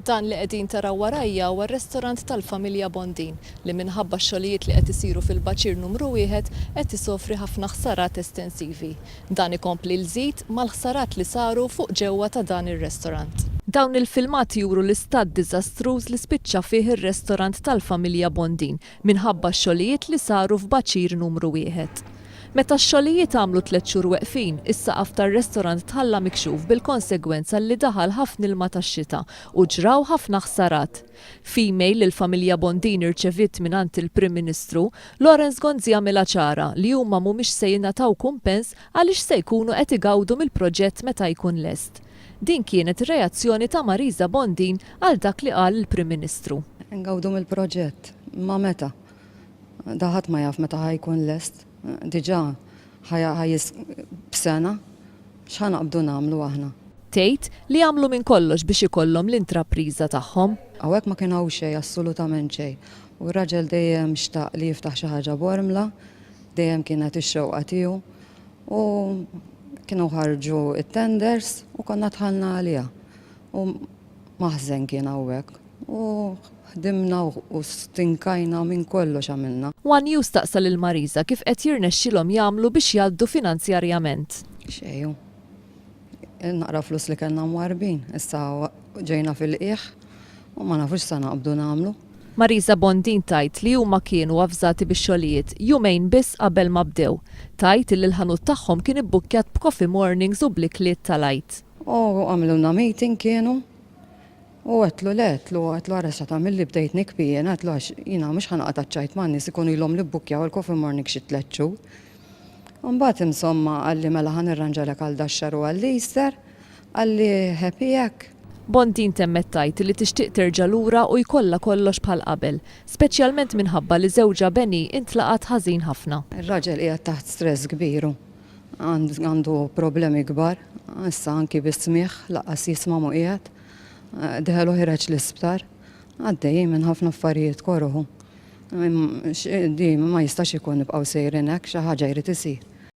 Dan li qegħdin taraw warajja huwa r-restorant tal-familja Bondin li minħabba x-xogħlijiet li qed isiru fil-baċir numru 1 qed isofri ħafna ħsarat estensivi. Dan ikompli l-żid mal-ħsarat li saru fuq ġewwa ta' dan ir-restorant. Dawn il-filmati juru l-istat diżastruż li spiċċa fih ir-restorant tal-familja Bondin minħabba x-xogħlijiet li saru f'baċir numru 1. Meta x-xogħlijiet għamlu 3 xhur weqfin, is-saqaf tar-restorant tħalla mikxuf bil-konsegwenza li daħal ħafna ilma tax-xita u ġraw ħafna ħsarat. F'email il familja Bondin irċeviet mingħand il-Prim Ministru, Lawrence Gonzi għamilha ċara li huma mhumiex se jingħataw kumpens għaliex se jkunu qed igawdu mill-proġett meta jkun lest. Din kienet ir-reazzjoni ta' Marisa Bondin għal dak li qal il-Prim Ministru. Ngawdu mill-proġett, ma meta? Daħat ma jaf meta ħajkun lest. Diġà ħajis b'sena x'ħanaqbdu nagħmlu aħna. Tgħid li jagħmlu minn kollox biex ikollhom l-intrapriża tagħhom. Hawnhekk ma kien hawn xejn, assolutament xejn. U r-raġel dejjem xtaq li jiftaħ xi ħaġa bormla, dejjem kienet ix-xewqa tiegħu u kienu ħarġu it-tenders u konna tħallna għaliha. U maħżen kien hawnhekk. U ħdimna u stinkajna minn kollox għamilna. One News taqsal lil Marisa kif qed jirnexxilhom jagħmlu biex jgħaddu finanzjarjament. Xejn. Naqra flus li kellna mwarbin, issa ġejna fil-qiegħ u ma nafux sa naqbdu nagħmlu. Marisa Bondin tajt li huma kienu avżati bix-xogħlijiet jumejn biss qabel ma bdew. Tajt li l-ħanut tagħhom kien ibbukkjat b'coffee mornings u blikliet tal-ajt. U għamluna meeting kienu. U għetlu għetlu għarra tamilli bdejt nikbijien, għetlu għax jina mux ħanaqat ċajt man nis ikunu jilom li bukja u l-coffee morning xi 3 xhur. Mbagħad insomma għalli mela ħan irranġalek għal daxxar u għalli jister, għalli happyek. Bondin temmet tajt li tixtieq terġa' lura u jkollha kollox bħal qabel, speċjalment minħabba li żewġa Benny intlaqat ħażin ħafna. Ir-raġel qiegħed taħt stress kbiru, għandu problemi kbar, issa anki bis-smieħ laqqas jisma' mu qiegħed. Deħelu ħireġ l-isptar, għaddej minn ħafna affarijiet korruħu. Di ma jistax ikun nibqgħu sejrin hekk, xi ħaġa jrid isir.